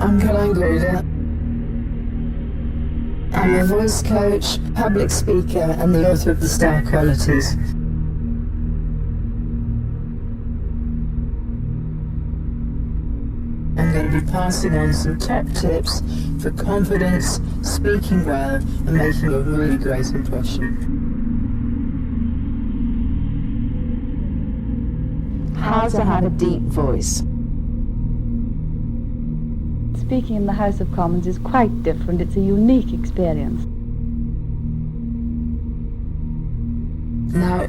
I'm Caroline Gouda. I'm a voice coach, public speaker, and the author of The Star Qualities. I'm going to be passing on some top tips for confidence, speaking well, and making a really great impression. How to have a deep voice. Speaking in the House of Commons is quite different. It's a unique experience. Now,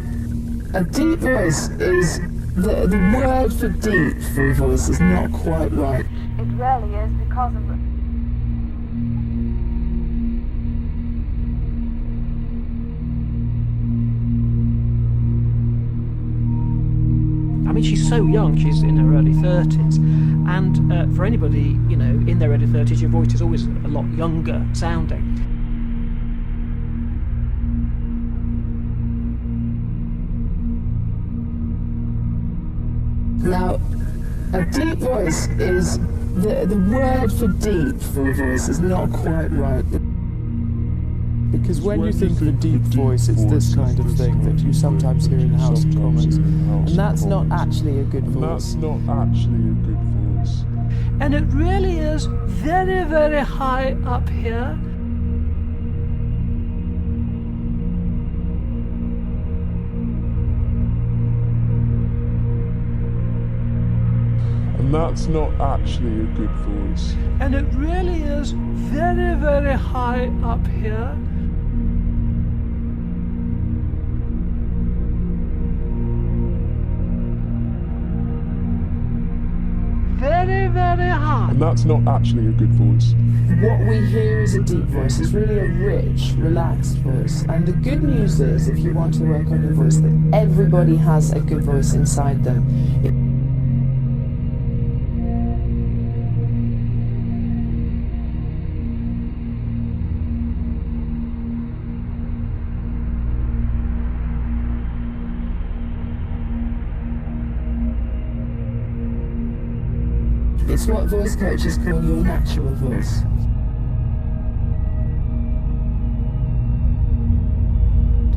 a deep voice is the word for deep for a voice is not quite right. It really is because of it. I mean, she's so young, she's in her early 30s, and for anybody, you know, in their early 30s, your voice is always a lot younger sounding. Now, a deep voice is the word for deep for a voice is not quite right. Because when you think of a deep voice, it's this kind of thing that you sometimes hear in the House of Commons. And that's not actually a good voice. And it really is very, very high up here. And that's not actually a good voice. And it really is very, very high up here. Very, very high. And that's not actually a good voice. What we hear as a deep voice is really a rich, relaxed voice. And the good news is, if you want to work on your voice, that everybody has a good voice inside them. It's what voice coaches call your natural voice.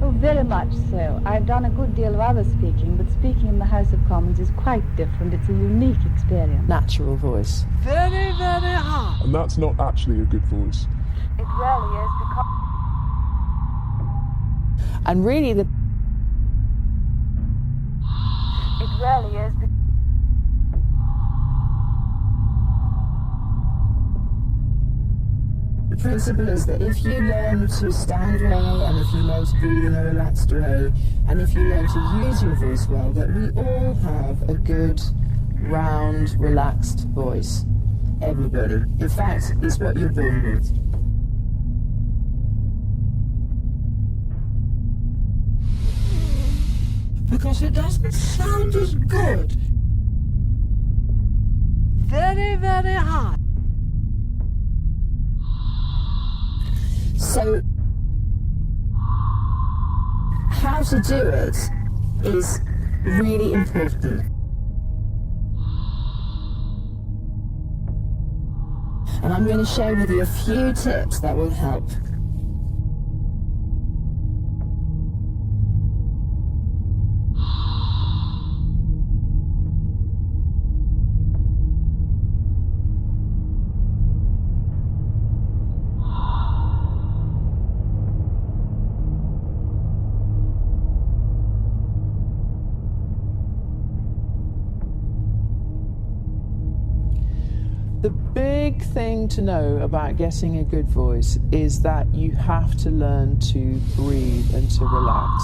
Oh, very much so. I've done a good deal of other speaking, but speaking in the House of Commons is quite different. It's a unique experience. Natural voice. Very, very high. And that's not actually a good voice. It really is because... And really It really is because... the principle is that if you learn to stand well, and if you learn to breathe in a relaxed way, and if you learn to use your voice well, that we all have a good, round, relaxed voice. Everybody. In fact, it's what you're born with. Because it doesn't sound as good. Very, very high. So, how to do it is really important. And I'm going to share with you a few tips that will help. The big thing to know about getting a good voice is that you have to learn to breathe and to relax.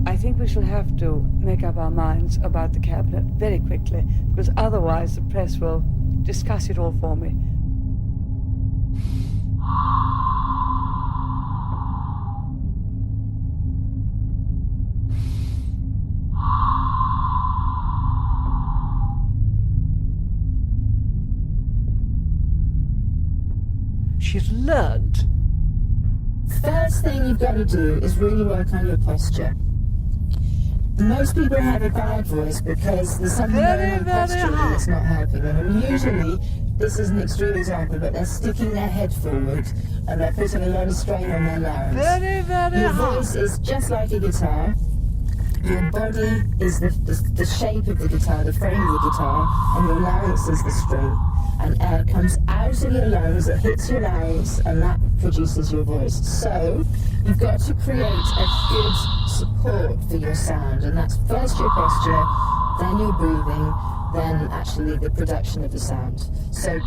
I think we shall have to make up our minds about the cabinet very quickly, because otherwise the press will discuss it all for me. She's learned. First thing you've got to do is really work on your posture. Most people have a bad voice because there's something going on posturally that's not helping them. And usually, this is an extreme example, but they're sticking their head forward and they're putting a lot of strain on their larynx. Your voice is just like a guitar. Your body is the shape of the guitar, the frame of the guitar, and your larynx is the string. And air comes out of your lungs, it hits your larynx, and that produces your voice. So, you've got to create a good support for your sound, and that's first your posture, then your breathing, then actually the production of the sound. So,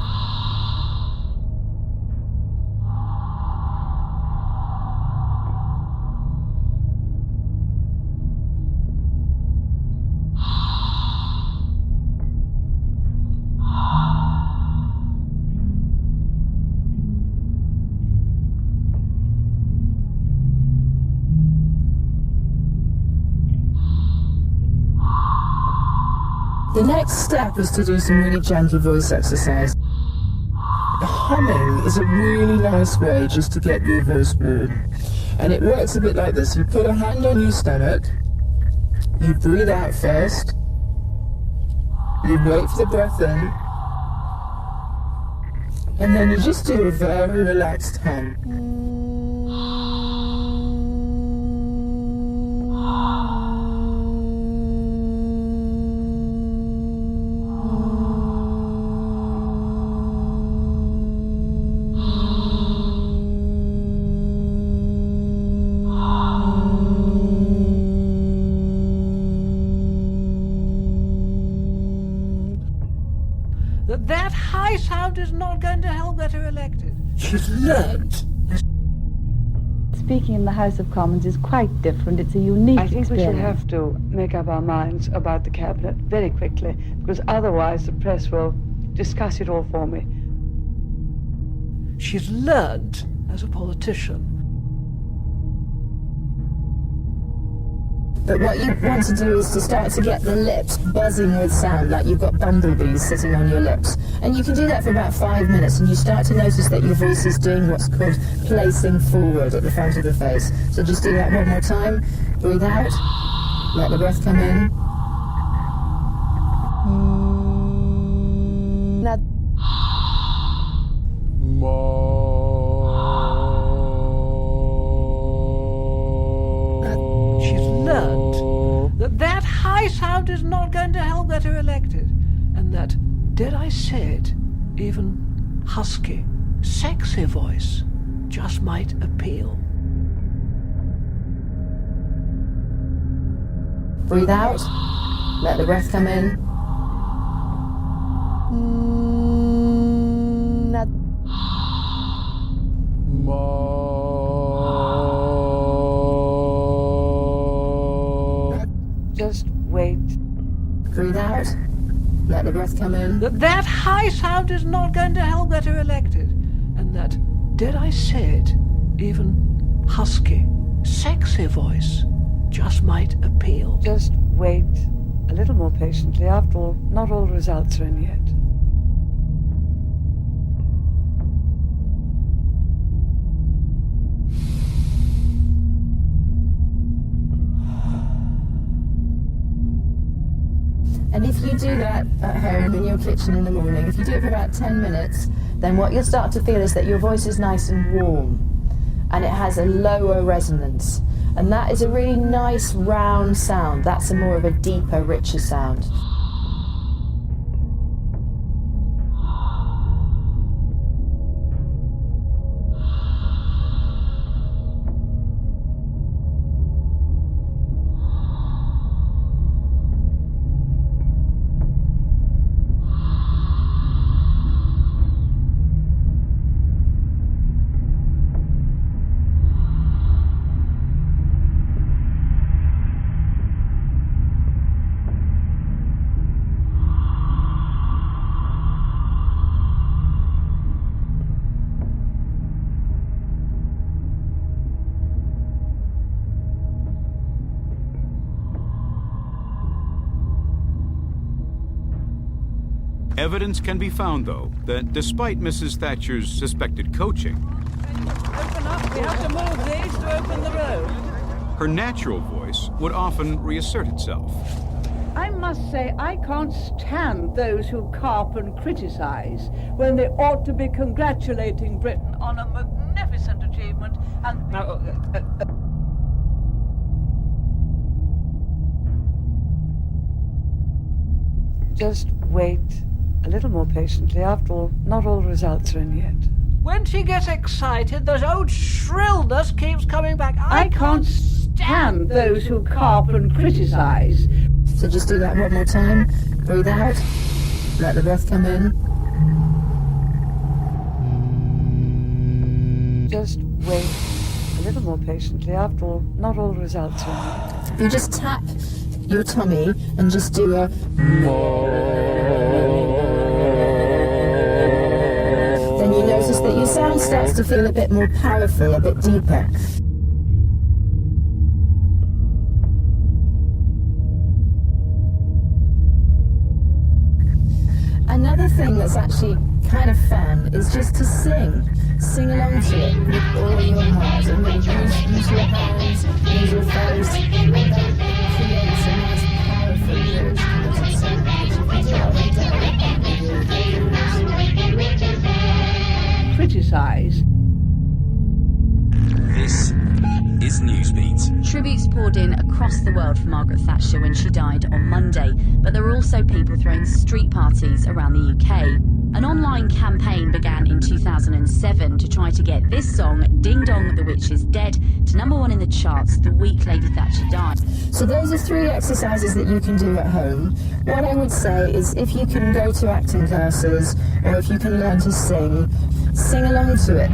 the next step is to do some really gentle voice exercise. Humming is a really nice way just to get your voice warm. And it works a bit like this. You put a hand on your stomach, you breathe out first, you wait for the breath in, and then you just do a very relaxed hum. That high sound is not going to help get her elected. She's learned. Speaking in the House of Commons is quite different. It's a unique I think experience. we should have to make up our minds about the cabinet very quickly, because otherwise the press will discuss it all for me. She's learned as a politician. But what you want to do is to start to get the lips buzzing with sound, like you've got bumblebees sitting on your lips. And you can do that for about 5 minutes, and you start to notice that your voice is doing what's called placing forward at the front of the face. So just do that one more time. Breathe out. Let the breath come in. Now, She's learned that high sound is not going to help get her elected. And that, dare I say it, even husky, sexy voice just might appeal. breathe out. Let the breath come in. Now, Just wait. breathe out. Let the breath come in. That high sound is not going to help get her elected. And that, dare I say it, even husky, sexy voice just might appeal. Just wait a little more patiently. After all, not all the results are in yet. And if you do that at home in your kitchen in the morning, if you do it for about 10 minutes, then what you'll start to feel is that your voice is nice and warm and it has a lower resonance. And that is a really nice round sound. That's a more of a deeper, richer sound. Evidence can be found, though, that despite Mrs. Thatcher's suspected coaching, Open up. We have to move these to open the road. her natural voice would often reassert itself. I must say, I can't stand those who carp and criticize when they ought to be congratulating Britain on a magnificent achievement and... Now, Just wait a little more patiently. After all, not all results are in yet. when she gets excited, this old shrillness keeps coming back. I can't stand those who carp and criticize. So just do that one more time. Breathe out. Let the breath come in. Just wait a little more patiently. After all, not all results are in yet. You just tap your tummy and just do a... Then you notice that your sound starts to feel a bit more powerful, a bit deeper. Another thing that's actually kind of fun is just to sing. Sing along to it with all your heart and really use your hands, use your face, and that creates a nice powerful lyrics content sound which you can do every day. Criticize. This is Newsbeat. Tributes poured in across the world for Margaret Thatcher when she died on Monday, but there were also people throwing street parties around the UK. An online campaign began in 2007 to try to get this song, Ding Dong the Witch is Dead, to #1 in the charts the week Lady Thatcher died. So those are 3 exercises that you can do at home. What I would say is if you can go to acting classes or if you can learn to sing along to it.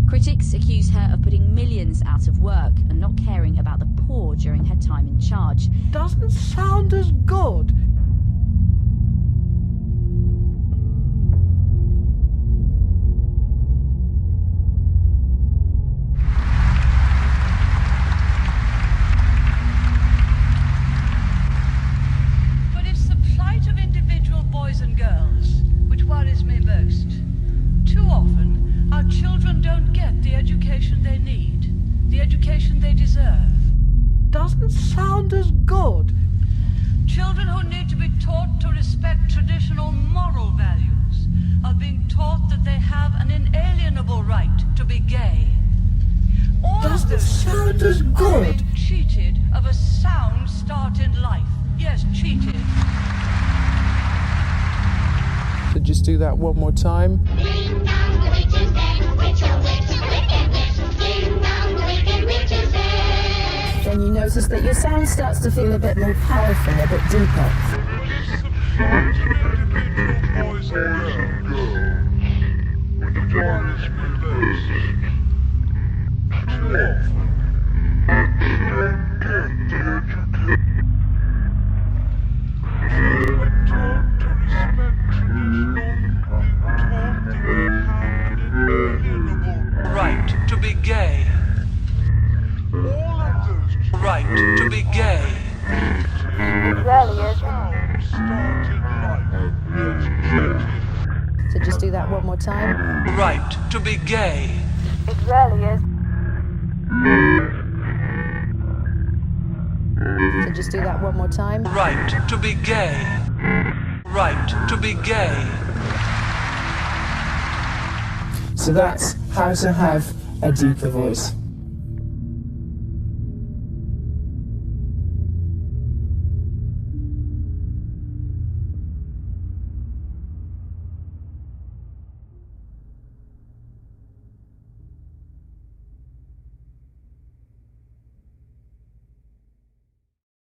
Critics accuse her of putting millions out of work and not caring about the poor during her time in charge. Doesn't sound as good. But it's the plight of individual boys and girls which worries me most. Too often, our children don't get the education they need, the education they deserve. Doesn't sound as good. Children who need to be taught to respect traditional moral values are being taught that they have an inalienable right to be gay. All of Doesn't those sound as are good. being cheated of a sound start in life. Yes, cheated. So just do that one more time. Then you notice that your sound starts to feel a bit more powerful, a bit deeper. Right to be gay. Right to be gay. It really is. So just do that one more time. Right to be gay. It really is. So just do that one more time. Right to be gay. Right to be gay. So that's how to have a deeper voice.